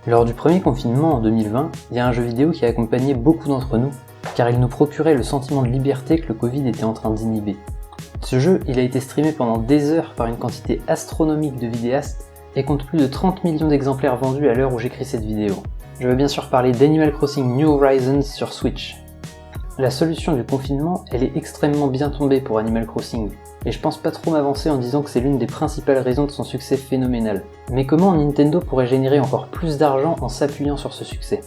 Lors du premier confinement en 2020, il y a un jeu vidéo qui a accompagné beaucoup d'entre nous, car il nous procurait le sentiment de liberté que le Covid était en train d'inhiber. Ce jeu, il a été streamé pendant des heures par une quantité astronomique de vidéastes et compte plus de 30 millions d'exemplaires vendus à l'heure où j'écris cette vidéo. Je veux bien sûr parler d'Animal Crossing New Horizons sur Switch. La solution du confinement, elle est extrêmement bien tombée pour Animal Crossing, et je pense pas trop m'avancer en disant que c'est l'une des principales raisons de son succès phénoménal. Mais comment Nintendo pourrait générer encore plus d'argent en s'appuyant sur ce succès?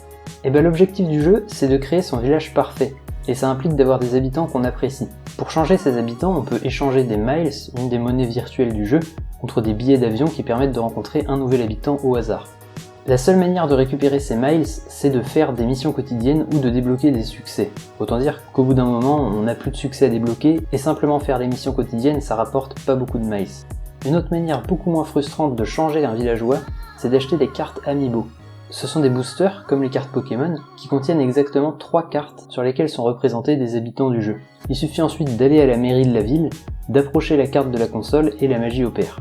Eh ben l'objectif du jeu, c'est de créer son village parfait, et ça implique d'avoir des habitants qu'on apprécie. Pour changer ces habitants, on peut échanger des miles, une des monnaies virtuelles du jeu, contre des billets d'avion qui permettent de rencontrer un nouvel habitant au hasard. La seule manière de récupérer ces miles, c'est de faire des missions quotidiennes ou de débloquer des succès. Autant dire qu'au bout d'un moment, on n'a plus de succès à débloquer, et simplement faire des missions quotidiennes, ça rapporte pas beaucoup de miles. Une autre manière beaucoup moins frustrante de changer un villageois, c'est d'acheter des cartes Amiibo. Ce sont des boosters, comme les cartes Pokémon, qui contiennent exactement 3 cartes sur lesquelles sont représentés des habitants du jeu. Il suffit ensuite d'aller à la mairie de la ville, d'approcher la carte de la console et la magie opère.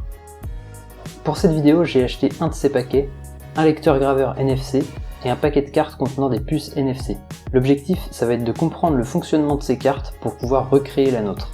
Pour cette vidéo, j'ai acheté un de ces paquets, un lecteur graveur NFC et un paquet de cartes contenant des puces NFC. L'objectif, ça va être de comprendre le fonctionnement de ces cartes pour pouvoir recréer la nôtre.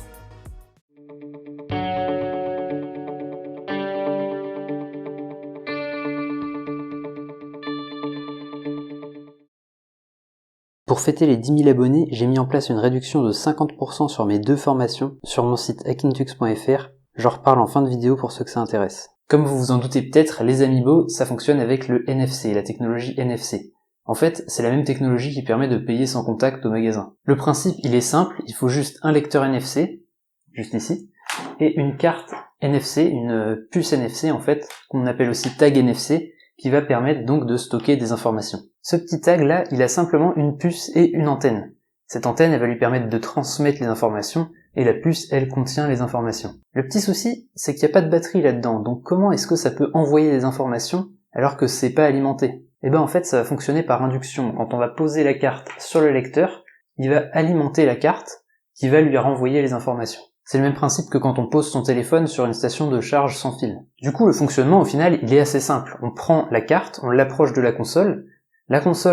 Pour fêter les 10 000 abonnés, j'ai mis en place une réduction de 50% sur mes 2 formations sur mon site hackintux.fr. J'en reparle en fin de vidéo pour ceux que ça intéresse. Comme vous vous en doutez peut-être, les Amiibo, ça fonctionne avec le NFC, la technologie NFC. En fait, c'est la même technologie qui permet de payer sans contact au magasin. Le principe, il est simple, il faut juste un lecteur NFC, juste ici, et une carte NFC, une puce NFC en fait, qu'on appelle aussi tag NFC, qui va permettre donc de stocker des informations. Ce petit tag là, il a simplement une puce et une antenne. Cette antenne, elle va lui permettre de transmettre les informations, et la puce, elle contient les informations. Le petit souci, c'est qu'il n'y a pas de batterie là-dedans, donc comment est-ce que ça peut envoyer des informations alors que c'est pas alimenté? Eh ben en fait, ça va fonctionner par induction. Quand on va poser la carte sur le lecteur, il va alimenter la carte qui va lui renvoyer les informations. C'est le même principe que quand on pose son téléphone sur une station de charge sans fil. Du coup, le fonctionnement, au final, il est assez simple. On prend la carte, on l'approche de la console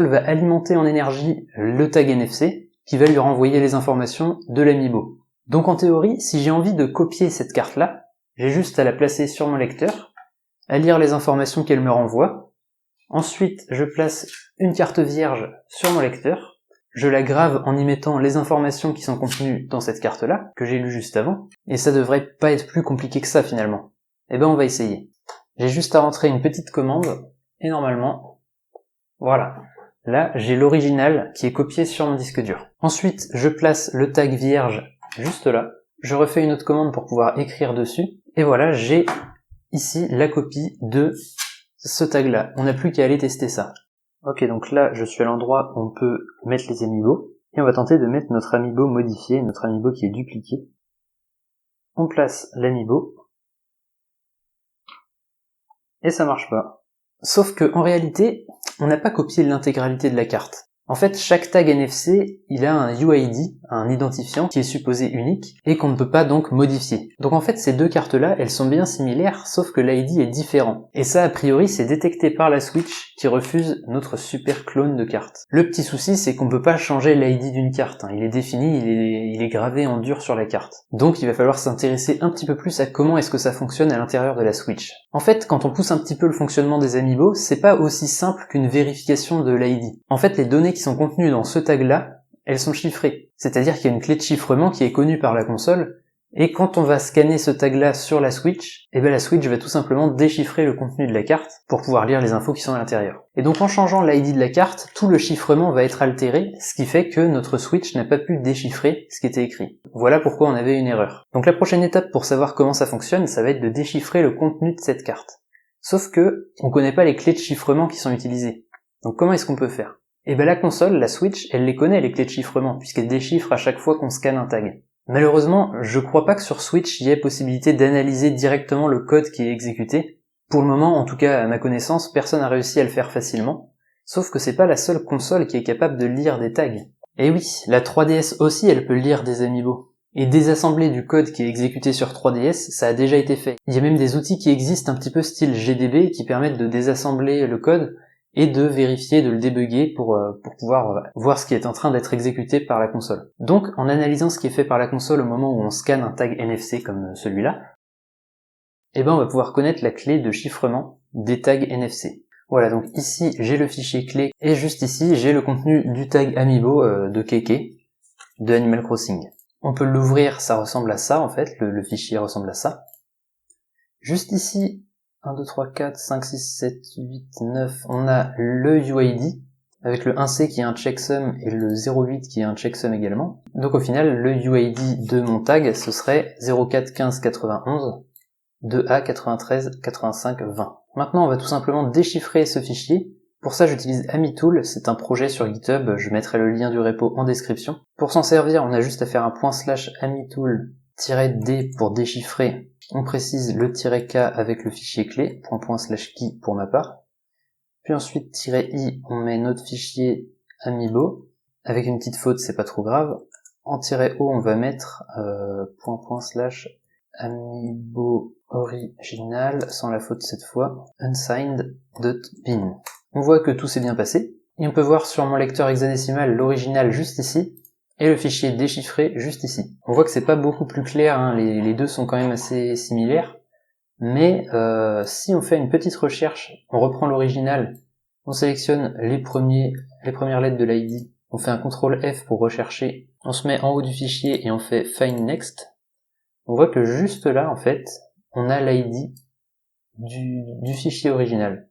va alimenter en énergie le tag NFC, qui va lui renvoyer les informations de l'Amiibo. Donc en théorie, si j'ai envie de copier cette carte-là, j'ai juste à la placer sur mon lecteur, à lire les informations qu'elle me renvoie. Ensuite, je place une carte vierge sur mon lecteur, je la grave en y mettant les informations qui sont contenues dans cette carte-là, que j'ai lues juste avant, et ça devrait pas être plus compliqué que ça finalement. Eh ben on va essayer. J'ai juste à rentrer une petite commande, et normalement, voilà. Là, j'ai l'original qui est copié sur mon disque dur. Ensuite, je place le tag vierge juste là. Je refais une autre commande pour pouvoir écrire dessus. Et voilà, j'ai ici la copie de ce tag-là. On n'a plus qu'à aller tester ça. Ok, donc là, je suis à l'endroit où on peut mettre les Amiibo. Et on va tenter de mettre notre Amiibo modifié, notre Amiibo qui est dupliqué. On place l'Amiibo. Et ça marche pas. Sauf que, en réalité, on n'a pas copié l'intégralité de la carte. En fait, chaque tag NFC, il a un UID, un identifiant qui est supposé unique et qu'on ne peut pas donc modifier. Donc en fait, ces deux cartes-là, elles sont bien similaires, sauf que l'ID est différent. Et ça, a priori, c'est détecté par la Switch qui refuse notre super clone de carte. Le petit souci, c'est qu'on peut pas changer l'ID d'une carte. Il est défini, il est gravé en dur sur la carte. Donc il va falloir s'intéresser un petit peu plus à comment est-ce que ça fonctionne à l'intérieur de la Switch. En fait, quand on pousse un petit peu le fonctionnement des Amiibo, c'est pas aussi simple qu'une vérification de l'ID. En fait, les données qui sont contenues dans ce tag-là, elles sont chiffrées. C'est-à-dire qu'il y a une clé de chiffrement qui est connue par la console, et quand on va scanner ce tag-là sur la Switch, eh ben la Switch va tout simplement déchiffrer le contenu de la carte pour pouvoir lire les infos qui sont à l'intérieur. Et donc en changeant l'ID de la carte, tout le chiffrement va être altéré, ce qui fait que notre Switch n'a pas pu déchiffrer ce qui était écrit. Voilà pourquoi on avait une erreur. Donc la prochaine étape pour savoir comment ça fonctionne, ça va être de déchiffrer le contenu de cette carte. Sauf que on connaît pas les clés de chiffrement qui sont utilisées. Donc comment est-ce qu'on peut faire? Eh ben la console, la Switch, elle les connaît les clés de chiffrement, puisqu'elle déchiffre à chaque fois qu'on scanne un tag. Malheureusement, je crois pas que sur Switch il y ait possibilité d'analyser directement le code qui est exécuté. Pour le moment, en tout cas à ma connaissance, personne n'a réussi à le faire facilement. Sauf que c'est pas la seule console qui est capable de lire des tags. Et oui, la 3DS aussi elle peut lire des Amiibo. Et désassembler du code qui est exécuté sur 3DS, ça a déjà été fait. Il y a même des outils qui existent un petit peu style GDB qui permettent de désassembler le code et de vérifier, de le débugger pour pouvoir voir ce qui est en train d'être exécuté par la console. Donc en analysant ce qui est fait par la console au moment où on scanne un tag NFC comme celui-là, on va pouvoir connaître la clé de chiffrement des tags NFC. Voilà, donc ici j'ai le fichier clé et juste ici j'ai le contenu du tag Amiibo de Keke de Animal Crossing. On peut l'ouvrir, ça ressemble à ça en fait, le fichier ressemble à ça. Juste ici, 1, 2, 3, 4, 5, 6, 7, 8, 9, on a le UID, avec le 1C qui est un checksum et le 08 qui est un checksum également. Donc au final, le UID de mon tag, ce serait 04 15 91 2A 93 85 20. Maintenant, on va tout simplement déchiffrer ce fichier. Pour ça, j'utilise AmiTool, c'est un projet sur GitHub, je mettrai le lien du repo en description. Pour s'en servir, on a juste à faire un /AmiTool-D pour déchiffrer. On précise le "-k" avec le fichier clé, /key pour ma part. Puis ensuite, -i, on met notre fichier Amiibo. Avec une petite faute, c'est pas trop grave. En -o, on va mettre /Amiibo original, sans la faute cette fois, unsigned.bin. On voit que tout s'est bien passé. Et on peut voir sur mon lecteur hexadécimal l'original juste ici, et le fichier déchiffré juste ici. On voit que c'est pas beaucoup plus clair, hein, les deux sont quand même assez similaires, mais si on fait une petite recherche, on reprend l'original, on sélectionne les premières lettres de l'ID, on fait un CTRL F pour rechercher, on se met en haut du fichier et on fait Find Next, on voit que juste là, en fait, on a l'ID du fichier original.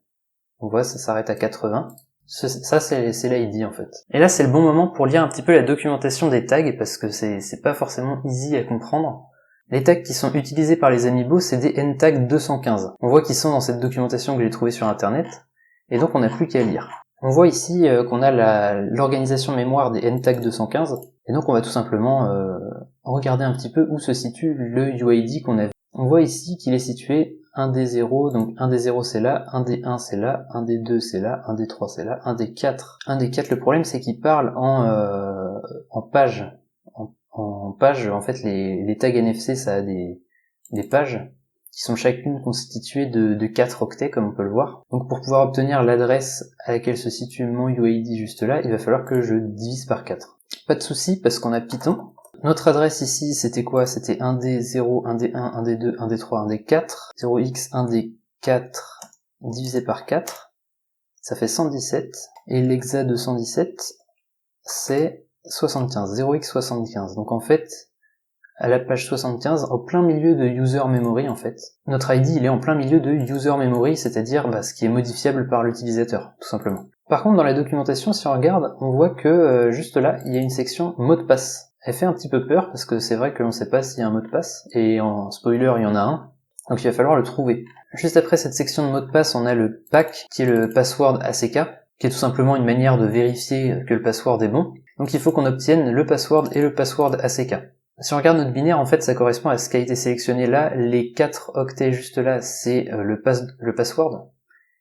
On voit, ça s'arrête à 80. Ça, c'est l'ID en fait. Et là, c'est le bon moment pour lire un petit peu la documentation des tags, parce que c'est pas forcément easy à comprendre. Les tags qui sont utilisés par les Amiibo, c'est des NTag 215. On voit qu'ils sont dans cette documentation que j'ai trouvée sur internet, et donc on n'a plus qu'à lire. On voit ici qu'on a l'organisation mémoire des NTag 215, et donc on va tout simplement regarder un petit peu où se situe le UID qu'on a vu. On voit ici qu'il est situé 1 des 0, donc 1 des 0 c'est là, 1 des 1 c'est là, 1 des 2 c'est là, 1 des 3 c'est là, 1 des 4. 1 des 4, le problème c'est qu'il parle en page. En page, en fait les tags NFC ça a des pages qui sont chacune constituées de 4 octets comme on peut le voir. Donc pour pouvoir obtenir l'adresse à laquelle se situe mon UID juste là, il va falloir que je divise par 4. Pas de souci parce qu'on a Python. Notre adresse ici, c'était quoi? C'était 1D0, 1D1, 1D2, 1D3, 1D4. 0x, 1D4 divisé par 4. Ça fait 117. Et l'hexa de 117, c'est 75. 0x 75. Donc en fait, à la page 75, au plein milieu de user memory en fait. Notre ID, il est en plein milieu de user memory, c'est-à-dire ce qui est modifiable par l'utilisateur, tout simplement. Par contre, dans la documentation, si on regarde, on voit que juste là, il y a une section mot de passe. Elle fait un petit peu peur, parce que c'est vrai que l'on ne sait pas s'il y a un mot de passe, et en spoiler, il y en a un, donc il va falloir le trouver. Juste après cette section de mot de passe, on a le PAC, qui est le password ACK, qui est tout simplement une manière de vérifier que le password est bon. Donc il faut qu'on obtienne le password et le password ACK. Si on regarde notre binaire, en fait, ça correspond à ce qui a été sélectionné là. Les 4 octets juste là, c'est le password,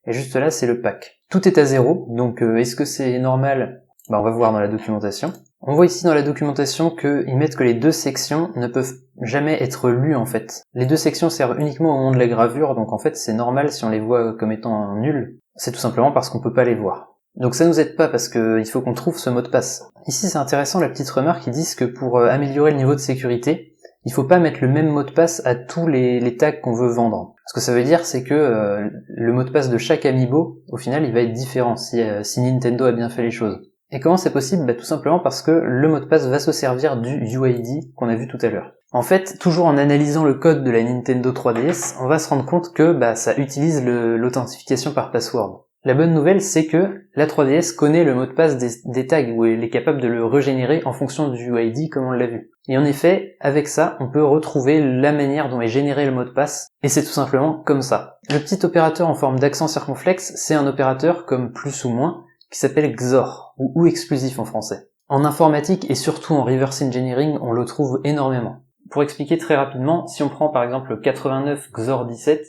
et juste là, c'est le PAC. Tout est à 0, donc est-ce que c'est normal? On va voir dans la documentation. On voit ici dans la documentation qu'ils mettent que les deux sections ne peuvent jamais être lues en fait. Les deux sections servent uniquement au moment de la gravure, donc en fait c'est normal si on les voit comme étant nulles. C'est tout simplement parce qu'on peut pas les voir. Donc ça nous aide pas parce qu'il faut qu'on trouve ce mot de passe. Ici c'est intéressant la petite remarque, ils disent que pour améliorer le niveau de sécurité, il faut pas mettre le même mot de passe à tous les tags qu'on veut vendre. Ce que ça veut dire c'est que le mot de passe de chaque Amiibo, au final il va être différent si Nintendo a bien fait les choses. Et comment c'est possible? Tout simplement parce que le mot de passe va se servir du UID qu'on a vu tout à l'heure. En fait, toujours en analysant le code de la Nintendo 3DS, on va se rendre compte que ça utilise l'authentification par password. La bonne nouvelle, c'est que la 3DS connaît le mot de passe des tags, où elle est capable de le régénérer en fonction du UID comme on l'a vu. Et en effet, avec ça, on peut retrouver la manière dont est généré le mot de passe, et c'est tout simplement comme ça. Le petit opérateur en forme d'accent circonflexe, c'est un opérateur comme plus ou moins, qui s'appelle XOR, ou exclusif en français. En informatique et surtout en reverse engineering, on le trouve énormément. Pour expliquer très rapidement, si on prend par exemple 89 XOR 17,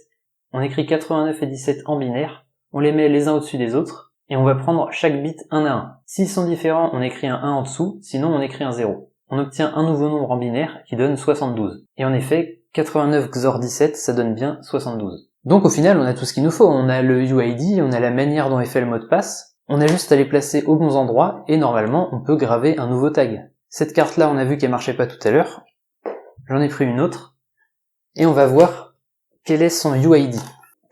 on écrit 89 et 17 en binaire, on les met les uns au-dessus des autres, et on va prendre chaque bit un à un. S'ils sont différents, on écrit un 1 en dessous, sinon on écrit un 0. On obtient un nouveau nombre en binaire qui donne 72. Et en effet, 89 XOR 17, ça donne bien 72. Donc au final, on a tout ce qu'il nous faut. On a le UID, on a la manière dont est fait le mot de passe. On a juste à les placer aux bons endroits et normalement, on peut graver un nouveau tag. Cette carte-là, on a vu qu'elle marchait pas tout à l'heure. J'en ai pris une autre. Et on va voir quel est son UID.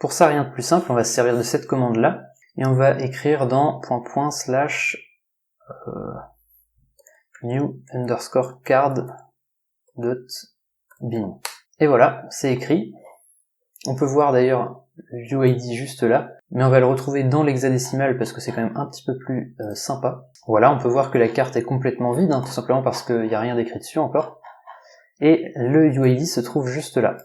Pour ça, rien de plus simple, on va se servir de cette commande-là. Et on va écrire dans /new_card.bin. Et voilà, c'est écrit. On peut voir d'ailleurs le UID juste là, mais on va le retrouver dans l'hexadécimal parce que c'est quand même un petit peu plus sympa. Voilà, on peut voir que la carte est complètement vide, tout simplement parce qu'il n'y a rien d'écrit dessus encore. Et le UID se trouve juste là.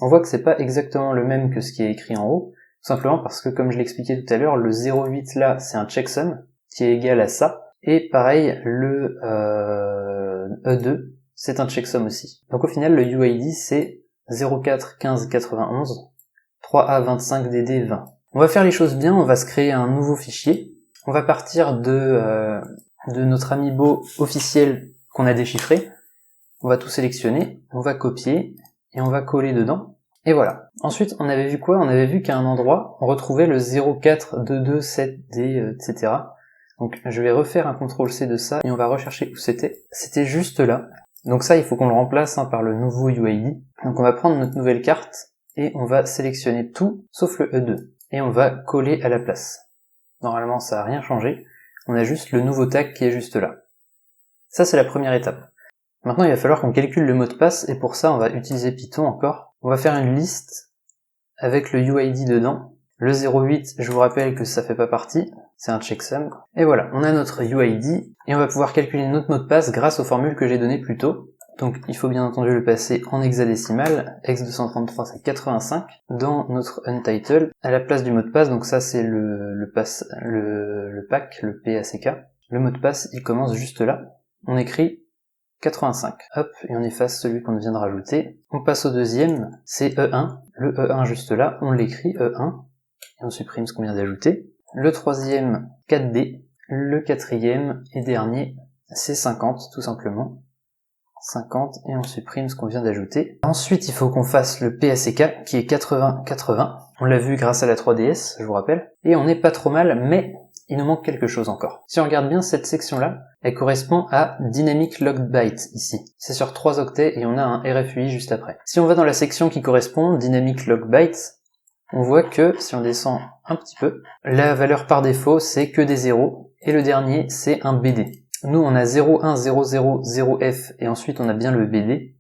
On voit que c'est pas exactement le même que ce qui est écrit en haut, tout simplement parce que comme je l'expliquais tout à l'heure, le 0,8 là c'est un checksum qui est égal à ça, et pareil le E2 c'est un checksum aussi. Donc au final le UID c'est 04 15 91 3A 25 DD 20. On va faire les choses bien, on va se créer un nouveau fichier. On va partir de notre amiibo officiel qu'on a déchiffré. On va tout sélectionner, on va copier et on va coller dedans. Et voilà. Ensuite, on avait vu quoi? On avait vu qu'à un endroit, on retrouvait le 0422 7D, etc. Donc je vais refaire un CTRL-C de ça et on va rechercher où c'était. C'était juste là. Donc ça, il faut qu'on le remplace par le nouveau UID. Donc on va prendre notre nouvelle carte et on va sélectionner tout sauf le E2. Et on va coller à la place. Normalement, ça n'a rien changé. On a juste le nouveau tag qui est juste là. Ça, c'est la première étape. Maintenant, il va falloir qu'on calcule le mot de passe et pour ça, on va utiliser Python encore. On va faire une liste avec le UID dedans. Le 08, je vous rappelle que ça fait pas partie, c'est un checksum. Et voilà, on a notre UID et on va pouvoir calculer notre mot de passe grâce aux formules que j'ai données plus tôt. Donc il faut bien entendu le passer en hexadécimal, hex233 c'est 85, dans notre untitled, à la place du mot de passe, donc ça c'est le pack, le PACK. Le mot de passe, il commence juste là. On écrit 85. Hop, et on efface celui qu'on vient de rajouter. On passe au deuxième, c'est E1. Le E1 juste là, on l'écrit E1, et on supprime ce qu'on vient d'ajouter. Le troisième, 4D. Le quatrième et dernier, c'est 50, tout simplement. 50, et on supprime ce qu'on vient d'ajouter. Ensuite, il faut qu'on fasse le PACK, qui est 80-80. On l'a vu grâce à la 3DS, je vous rappelle. Et on n'est pas trop mal, mais il nous manque quelque chose encore. Si on regarde bien cette section-là, elle correspond à Dynamic Logged Byte, ici. C'est sur 3 octets et on a un RFUI juste après. Si on va dans la section qui correspond, Dynamic Logged Byte, on voit que, si on descend un petit peu, la valeur par défaut, c'est que des zéros, et le dernier, c'est un BD. Nous, on a 0, 1, 0, 0, 0F, et ensuite on a bien le BD,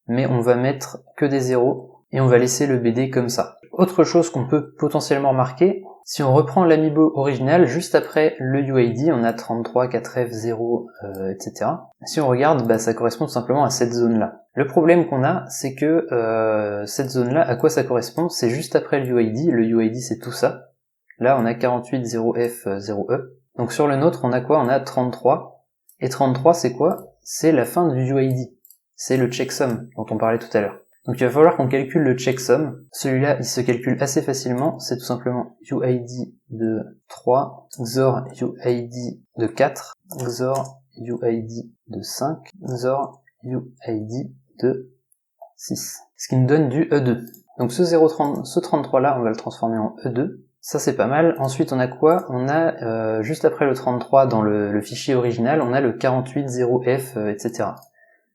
mais on va mettre que des zéros, et on va laisser le BD comme ça. Autre chose qu'on peut potentiellement remarquer, si on reprend l'amiibo original, juste après le UID, on a 33, 4F, 0, etc. Si on regarde, ça correspond tout simplement à cette zone-là. Le problème qu'on a, c'est que cette zone-là, à quoi ça correspond? C'est juste après le UID. Le UID, c'est tout ça. Là, on a 48, 0F, 0E. Donc sur le nôtre, on a quoi? On a 33. Et 33, c'est quoi? C'est la fin du UID. C'est le checksum dont on parlait tout à l'heure. Donc il va falloir qu'on calcule le checksum. Celui-là, il se calcule assez facilement. C'est tout simplement UID de 3, XOR UID de 4, XOR UID de 5, XOR UID de 6. Ce qui nous donne du E2. Donc ce 33-là, on va le transformer en E2. Ça c'est pas mal. Ensuite on a quoi? On a, juste après le 33 dans le fichier original, on a le 48, 0F, etc.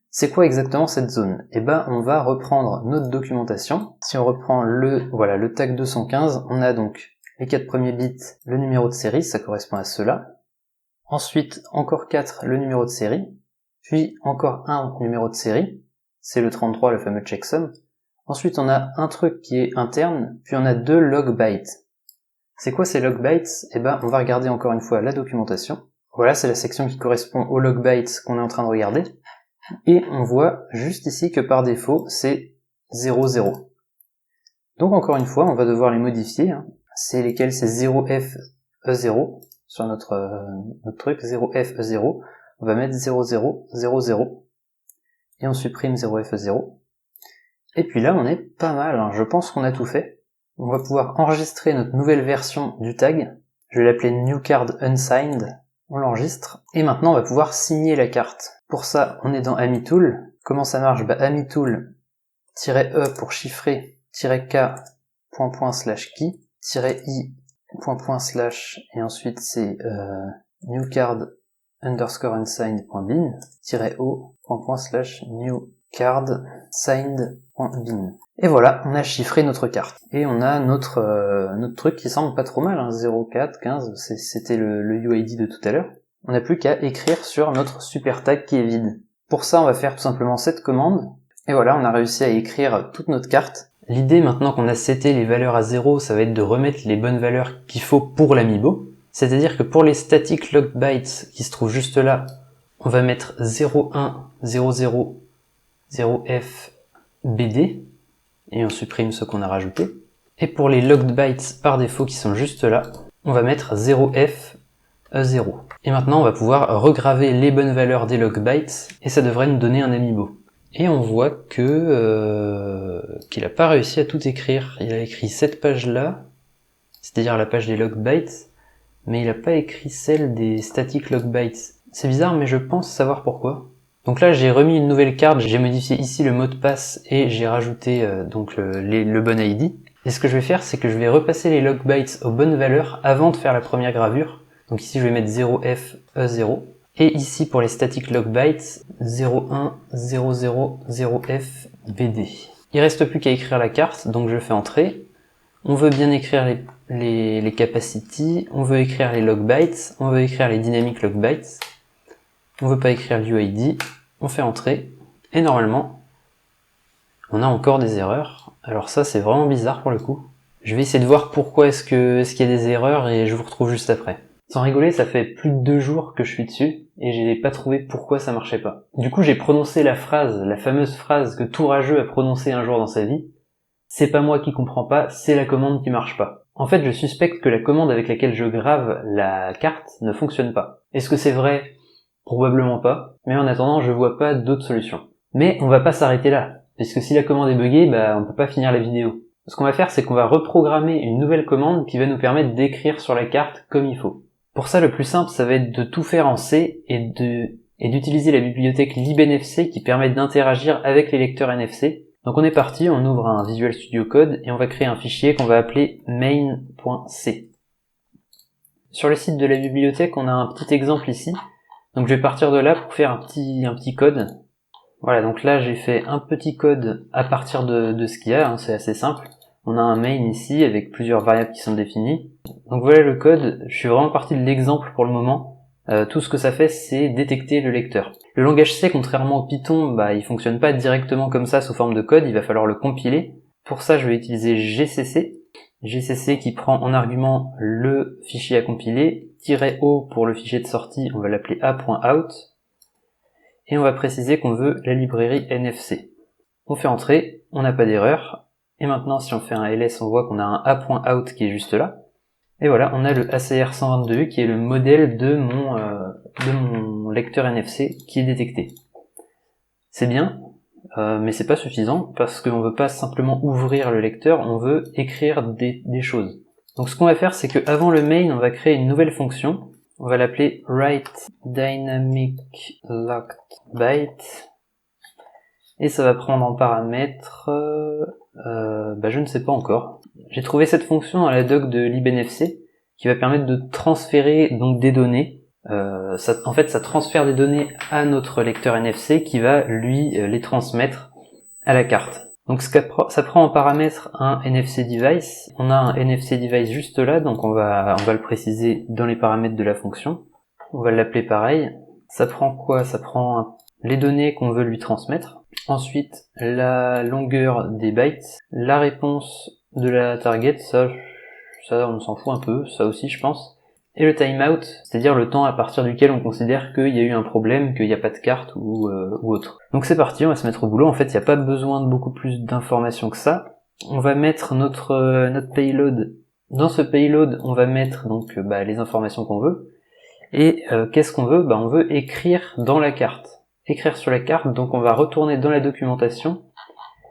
C'est quoi exactement cette zone? Eh ben, on va reprendre notre documentation. Si on reprend le tag 215, on a donc les 4 premiers bits, le numéro de série, ça correspond à cela. Ensuite, encore 4, le numéro de série. Puis encore un numéro de série. C'est le 33, le fameux checksum. Ensuite, on a un truc qui est interne, puis on a 2 log bytes. C'est quoi ces log bytes? Eh ben, on va regarder encore une fois la documentation. Voilà, c'est la section qui correspond aux log bytes qu'on est en train de regarder. Et on voit juste ici que par défaut, c'est 0, 0. Donc encore une fois, on va devoir les modifier. C'est lesquels? C'est 0F E0 sur notre truc, 0F E0. On va mettre 0, 0, 0, 0. Et on supprime 0F E0. Et puis là, on est pas mal. Je pense qu'on a tout fait. On va pouvoir enregistrer notre nouvelle version du tag. Je vais l'appeler newCardUnsigned. On l'enregistre. Et maintenant, on va pouvoir signer la carte. Pour ça, on est dans AmiTool. Comment ça marche? AmiTool-E pour chiffrer, -K ./key -i ./ et ensuite c'est new card underscore unsigned.bin -o ./ new card signed.bin. Et voilà, on a chiffré notre carte. Et on a notre truc qui semble pas trop mal, hein, 04, 15, c'était le UID de tout à l'heure. On n'a plus qu'à écrire sur notre super tag qui est vide. Pour ça, on va faire tout simplement cette commande. Et voilà, on a réussi à écrire toute notre carte. L'idée, maintenant qu'on a seté les valeurs à 0, ça va être de remettre les bonnes valeurs qu'il faut pour l'amiibo. C'est-à-dire que pour les static log bytes qui se trouvent juste là, on va mettre 01, 00, 0f, bd, et on supprime ce qu'on a rajouté. Et pour les logged bytes par défaut qui sont juste là, on va mettre 0f, 0. Et maintenant, on va pouvoir regraver les bonnes valeurs des log bytes, et ça devrait nous donner un amiibo. Et on voit que qu'il n'a pas réussi à tout écrire. Il a écrit cette page-là, c'est-à-dire la page des log bytes, mais il n'a pas écrit celle des static log bytes. C'est bizarre, mais je pense savoir pourquoi. Donc là, j'ai remis une nouvelle carte, j'ai modifié ici le mot de passe et j'ai rajouté donc le bon ID. Et ce que je vais faire, c'est que je vais repasser les log bytes aux bonnes valeurs avant de faire la première gravure. Donc ici, je vais mettre 0f, 0. Et ici, pour les static log bytes, 01, 00, 0f, bd. Il reste plus qu'à écrire la carte, donc je fais entrer. On veut bien écrire les capacity, on veut écrire les log bytes, on veut écrire les dynamic log bytes. On veut pas écrire l'UID, on fait entrer, et normalement, on a encore des erreurs. Alors ça, c'est vraiment bizarre pour le coup. Je vais essayer de voir pourquoi est-ce qu'il y a des erreurs, et je vous retrouve juste après. Sans rigoler, ça fait plus de 2 jours que je suis dessus, et j'ai pas trouvé pourquoi ça marchait pas. Du coup, j'ai prononcé la fameuse phrase que tout rageux a prononcée un jour dans sa vie. C'est pas moi qui comprends pas, c'est la commande qui marche pas. En fait, je suspecte que la commande avec laquelle je grave la carte ne fonctionne pas. Est-ce que c'est vrai ? Probablement pas, mais en attendant, je vois pas d'autre solution. Mais on va pas s'arrêter là, puisque si la commande est buggée, on peut pas finir la vidéo. Ce qu'on va faire, c'est qu'on va reprogrammer une nouvelle commande qui va nous permettre d'écrire sur la carte comme il faut. Pour ça, le plus simple, ça va être de tout faire en C et d'utiliser la bibliothèque libnfc qui permet d'interagir avec les lecteurs NFC. Donc on est parti, on ouvre un Visual Studio Code et on va créer un fichier qu'on va appeler main.c. Sur le site de la bibliothèque, on a un petit exemple ici. Donc je vais partir de là pour faire un petit code. Voilà, donc là j'ai fait un petit code à partir de ce qu'il y a, hein, c'est assez simple. On a un main ici avec plusieurs variables qui sont définies. Donc voilà le code, je suis vraiment parti de l'exemple pour le moment. Tout ce que ça fait, c'est détecter le lecteur. Le langage C, contrairement au Python, il fonctionne pas directement comme ça sous forme de code, il va falloir le compiler. Pour ça, je vais utiliser GCC qui prend en argument le fichier à compiler, -o pour le fichier de sortie, on va l'appeler a.out, et on va préciser qu'on veut la librairie NFC. On fait entrer, on n'a pas d'erreur, et maintenant si on fait un ls, on voit qu'on a un a.out qui est juste là, et voilà, on a le ACR122 qui est le modèle de mon lecteur NFC qui est détecté. C'est bien, mais c'est pas suffisant, parce qu'on veut pas simplement ouvrir le lecteur, on veut écrire des choses. Donc ce qu'on va faire, c'est que avant le main, on va créer une nouvelle fonction. On va l'appeler writeDynamicLockedByte. Et ça va prendre en paramètre, je ne sais pas encore. J'ai trouvé cette fonction dans la doc de libnfc qui va permettre de transférer donc des données. En fait, ça transfère des données à notre lecteur NFC qui va lui les transmettre à la carte. Donc ça prend en paramètre un NFC device. On a un NFC device juste là, donc on va le préciser dans les paramètres de la fonction. On va l'appeler pareil. Ça prend quoi? Ça prend les données qu'on veut lui transmettre. Ensuite, la longueur des bytes, la réponse de la target, ça on s'en fout un peu, ça aussi je pense. Et le timeout, c'est-à-dire le temps à partir duquel on considère qu'il y a eu un problème, qu'il n'y a pas de carte ou autre. Donc c'est parti, on va se mettre au boulot. En fait, il n'y a pas besoin de beaucoup plus d'informations que ça. On va mettre notre payload. Dans ce payload, on va mettre donc les informations qu'on veut. Et qu'est-ce qu'on veut? On veut écrire dans la carte. Écrire sur la carte, donc on va retourner dans la documentation.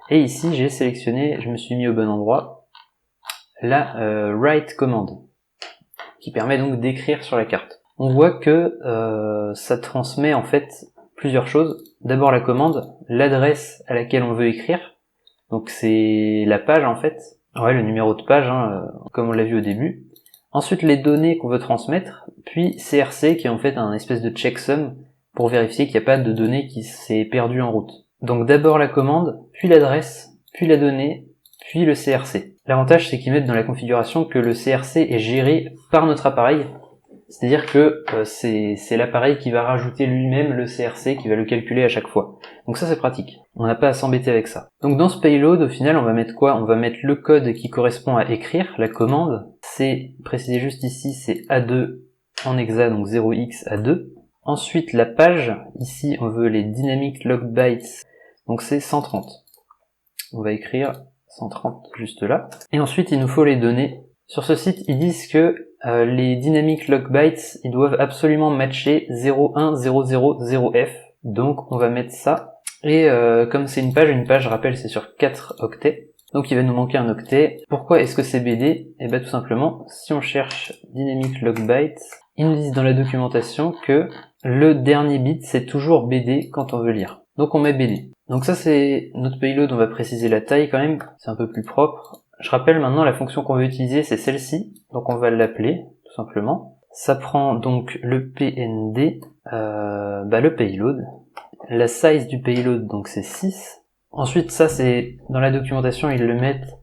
Et ici, j'ai sélectionné, je me suis mis au bon endroit, la write commande, qui permet donc d'écrire sur la carte. On voit que ça transmet en fait plusieurs choses. D'abord la commande, l'adresse à laquelle on veut écrire, donc c'est la page en fait. Ouais, le numéro de page, comme on l'a vu au début. Ensuite, les données qu'on veut transmettre, puis CRC, qui est en fait un espèce de checksum pour vérifier qu'il n'y a pas de données qui s'est perdues en route. Donc d'abord la commande, puis l'adresse, puis la donnée, puis le CRC. L'avantage, c'est qu'ils mettent dans la configuration que le CRC est géré par notre appareil, c'est-à-dire que c'est l'appareil qui va rajouter lui-même le CRC, qui va le calculer à chaque fois. Donc ça, c'est pratique. On n'a pas à s'embêter avec ça. Donc dans ce payload, au final, on va mettre quoi? On va mettre le code qui correspond à écrire, la commande. C'est précisé juste ici, c'est A2 en hexa, donc 0x A2. Ensuite, la page. Ici, on veut les dynamic log bytes. Donc c'est 130. On va écrire 130 juste là. Et ensuite, il nous faut les données. Sur ce site, ils disent que les dynamic log bytes, ils doivent absolument matcher 01000F. Donc on va mettre ça. Et comme c'est une page, je rappelle, c'est sur 4 octets. Donc il va nous manquer un octet. Pourquoi est-ce que c'est BD? Et bien tout simplement, si on cherche dynamic log bytes, ils nous disent dans la documentation que le dernier bit, c'est toujours BD quand on veut lire. Donc on met BD. Donc ça c'est notre payload, on va préciser la taille quand même, c'est un peu plus propre. Je rappelle maintenant la fonction qu'on veut utiliser, c'est celle-ci. Donc on va l'appeler, tout simplement. Ça prend donc le PND, le payload. La size du payload, donc c'est 6. Ensuite, ça c'est, dans la documentation, ils le mettent,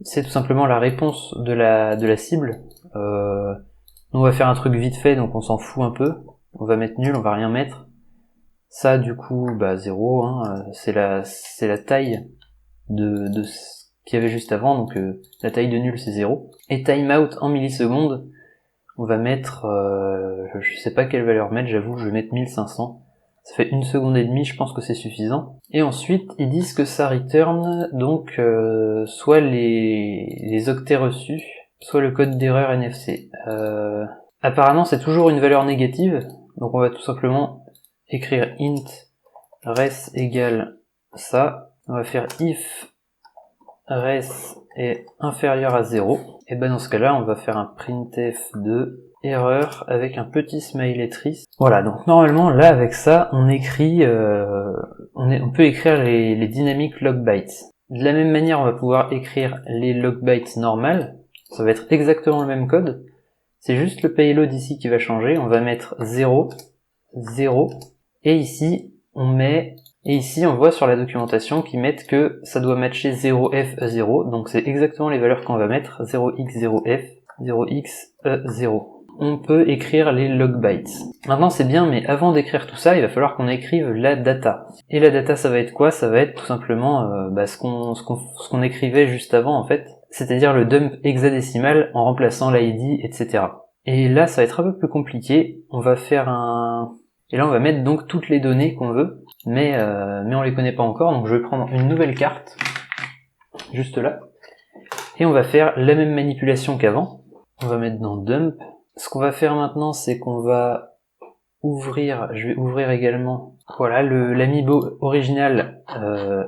c'est tout simplement la réponse de la cible. Nous on va faire un truc vite fait, donc on s'en fout un peu. On va mettre nul, on va rien mettre. Ça du coup, 0, c'est la taille de ce qu'il y avait juste avant, donc la taille de nul c'est 0. Et timeout en millisecondes, on va mettre, je sais pas quelle valeur mettre, j'avoue, je vais mettre 1500. Ça fait 1 seconde et demie, je pense que c'est suffisant. Et ensuite, ils disent que ça return donc soit les octets reçus, soit le code d'erreur NFC. Apparemment, c'est toujours une valeur négative, donc on va tout simplement écrire int res égale ça. On va faire if res est inférieur à 0. Et dans ce cas-là, on va faire un printf de erreur avec un petit smiley triste. Voilà, donc normalement là avec ça, on écrit, on peut écrire les dynamic log bytes. De la même manière, on va pouvoir écrire les log bytes normales. Ça va être exactement le même code. C'est juste le payload ici qui va changer. On va mettre 0, 0, et ici on voit sur la documentation qu'ils mettent que ça doit matcher 0f0, donc c'est exactement les valeurs qu'on va mettre, 0x0f, 0x0. On peut écrire les log bytes. Maintenant c'est bien, mais avant d'écrire tout ça, il va falloir qu'on écrive la data. Et la data, ça va être quoi? Ça va être tout simplement ce qu'on écrivait juste avant en fait, c'est-à-dire le dump hexadécimal en remplaçant l'ID, etc. Et là ça va être un peu plus compliqué, on va faire et là on va mettre donc toutes les données qu'on veut, mais on les connaît pas encore, donc je vais prendre une nouvelle carte, juste là, et on va faire la même manipulation qu'avant. On va mettre dans dump. Ce qu'on va faire maintenant, c'est qu'on va ouvrir, je vais ouvrir également, voilà, l'amiibo original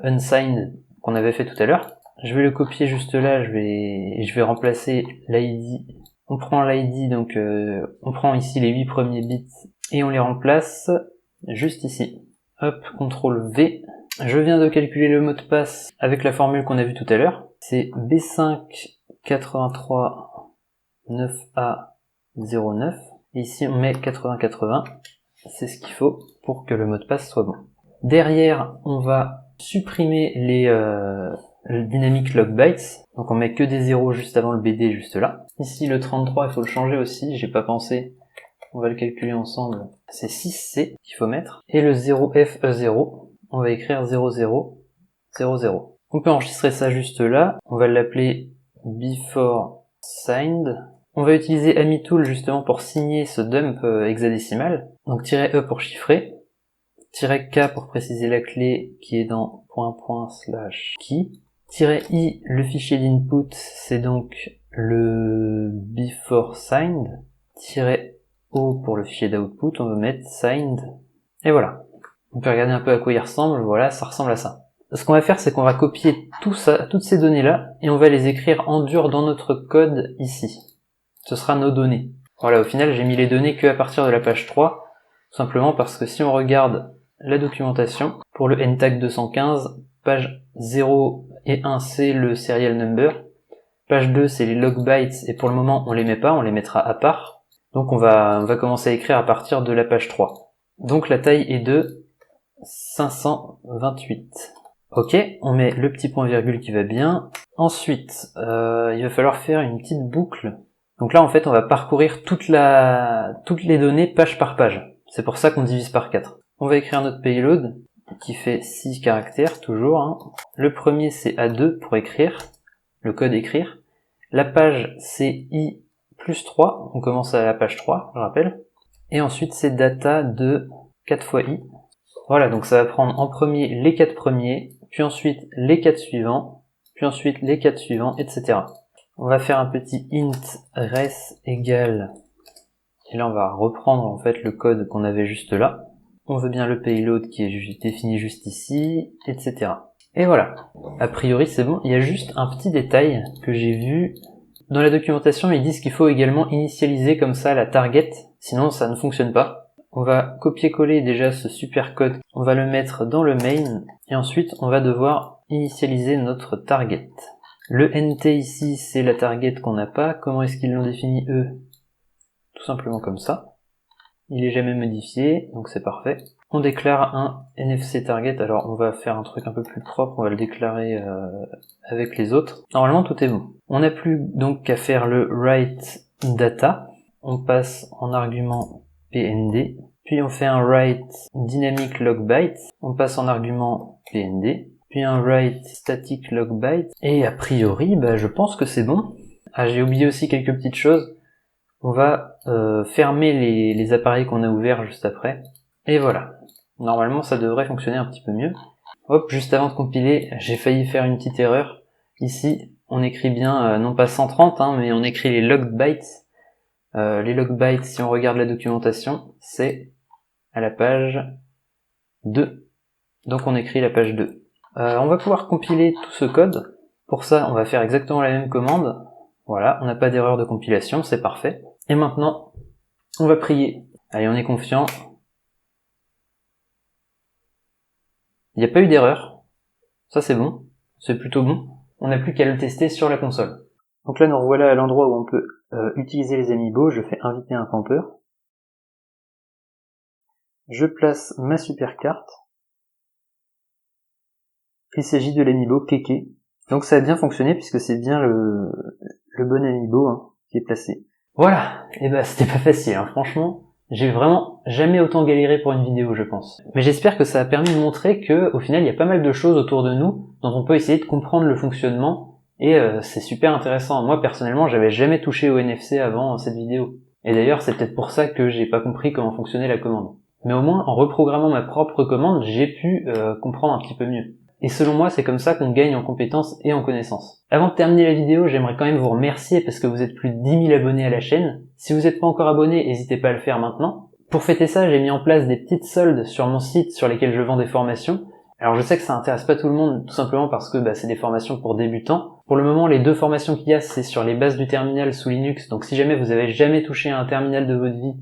unsigned qu'on avait fait tout à l'heure. Je vais le copier juste là, je vais remplacer l'ID. On prend l'ID, donc on prend ici les 8 premiers bits et on les remplace juste ici. Hop, CTRL V. Je viens de calculer le mot de passe avec la formule qu'on a vue tout à l'heure. C'est B583-9A09. Et ici on met 8080. C'est ce qu'il faut pour que le mot de passe soit bon. Derrière, on va supprimer les dynamic log bytes. Donc on met que des 0 juste avant le BD, juste là. Ici le 33, il faut le changer aussi, j'ai pas pensé. On va le calculer ensemble. C'est 6C qu'il faut mettre. Et le 0F0, on va écrire 0000. On peut enregistrer ça juste là. On va l'appeler before signed. On va utiliser AmiTool justement pour signer ce dump hexadécimal. Donc -E pour chiffrer. -K pour préciser la clé qui est dans //key. -I, le fichier d'input, c'est donc le before signed. -O pour le fichier d'output, on va mettre signed. Et voilà. On peut regarder un peu à quoi il ressemble, voilà, ça ressemble à ça. Ce qu'on va faire, c'est qu'on va copier tout ça, toutes ces données-là, et on va les écrire en dur dans notre code ici. Ce sera nos données. Voilà, au final, j'ai mis les données que à partir de la page 3, tout simplement parce que si on regarde la documentation, pour le NTAG 215, page 0 et 1, c'est le serial number, Page 2, c'est les log bytes, et pour le moment, on les met pas, on les mettra à part. Donc on va commencer à écrire à partir de la page 3. Donc la taille est de 528. Ok, on met le petit point virgule qui va bien. Ensuite, il va falloir faire une petite boucle. Donc là, en fait, on va parcourir toutes les données page par page. C'est pour ça qu'on divise par 4. On va écrire notre payload, qui fait 6 caractères, toujours. Hein. Le premier, c'est A2 pour écrire, le code écrire. La page, c'est I plus 3, on commence à la page 3, je rappelle. Et ensuite, c'est data de 4 fois I. Voilà, donc ça va prendre en premier les 4 premiers, puis ensuite les 4 suivants, puis ensuite les 4 suivants, etc. On va faire un petit int res égale, et là on va reprendre en fait le code qu'on avait juste là. On veut bien le payload qui est défini juste ici, etc. Et voilà, a priori c'est bon. Il y a juste un petit détail que j'ai vu dans la documentation, ils disent qu'il faut également initialiser comme ça la target, sinon ça ne fonctionne pas. On va copier-coller déjà ce super code, on va le mettre dans le main, et ensuite on va devoir initialiser notre target. Le nt ici, c'est la target qu'on n'a pas. Comment est-ce qu'ils l'ont défini eux? Tout simplement comme ça. Il est jamais modifié, donc c'est parfait. On déclare un NFC target, alors on va faire un truc un peu plus propre, on va le déclarer avec les autres. Normalement tout est bon. On n'a plus donc qu'à faire le write data. On passe en argument pnd, puis on fait un write dynamic log byte, on passe en argument pnd, puis un write static log byte, et a priori, je pense que c'est bon. Ah, j'ai oublié aussi quelques petites choses. On va fermer les appareils qu'on a ouverts juste après, et voilà. Normalement, ça devrait fonctionner un petit peu mieux. Hop, juste avant de compiler, j'ai failli faire une petite erreur. Ici, on écrit bien, non pas 130, mais on écrit les log bytes. Les log bytes, si on regarde la documentation, c'est à la page 2. Donc on écrit la page 2. On va pouvoir compiler tout ce code. Pour ça, on va faire exactement la même commande. Voilà, on n'a pas d'erreur de compilation, c'est parfait. Et maintenant, on va prier. Allez, on est confiant. Il n'y a pas eu d'erreur. Ça c'est bon. C'est plutôt bon. On n'a plus qu'à le tester sur la console. Donc là, nous revoilà à l'endroit où on peut utiliser les amiibo. Je fais inviter un campeur. Je place ma super carte. Il s'agit de l'amiibo Keke. Donc ça a bien fonctionné puisque c'est bien le bon amiibo qui est placé. Voilà, et c'était pas facile, franchement. J'ai vraiment jamais autant galéré pour une vidéo, je pense. Mais j'espère que ça a permis de montrer que, au final, il y a pas mal de choses autour de nous dont on peut essayer de comprendre le fonctionnement, et c'est super intéressant. Moi, personnellement, j'avais jamais touché au NFC avant cette vidéo. Et d'ailleurs, c'est peut-être pour ça que j'ai pas compris comment fonctionnait la commande. Mais au moins, en reprogrammant ma propre commande, j'ai pu comprendre un petit peu mieux. Et selon moi, c'est comme ça qu'on gagne en compétences et en connaissances. Avant de terminer la vidéo, j'aimerais quand même vous remercier parce que vous êtes plus de 10 000 abonnés à la chaîne. Si vous n'êtes pas encore abonné, n'hésitez pas à le faire maintenant. Pour fêter ça, j'ai mis en place des petites soldes sur mon site sur lesquelles je vends des formations. Alors je sais que ça intéresse pas tout le monde, tout simplement parce que c'est des formations pour débutants. Pour le moment, les 2 formations qu'il y a, c'est sur les bases du terminal sous Linux. Donc si jamais vous avez jamais touché à un terminal de votre vie,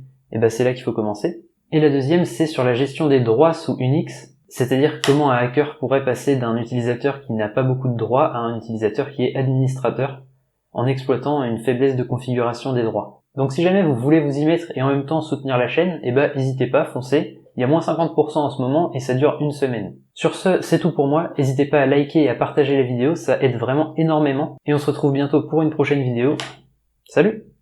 c'est là qu'il faut commencer. Et la deuxième, c'est sur la gestion des droits sous Unix. C'est-à-dire comment un hacker pourrait passer d'un utilisateur qui n'a pas beaucoup de droits à un utilisateur qui est administrateur en exploitant une faiblesse de configuration des droits. Donc si jamais vous voulez vous y mettre et en même temps soutenir la chaîne, n'hésitez pas, foncez. Il y a moins 50% en ce moment et ça dure une semaine. Sur ce, c'est tout pour moi. N'hésitez pas à liker et à partager la vidéo, ça aide vraiment énormément. Et on se retrouve bientôt pour une prochaine vidéo. Salut!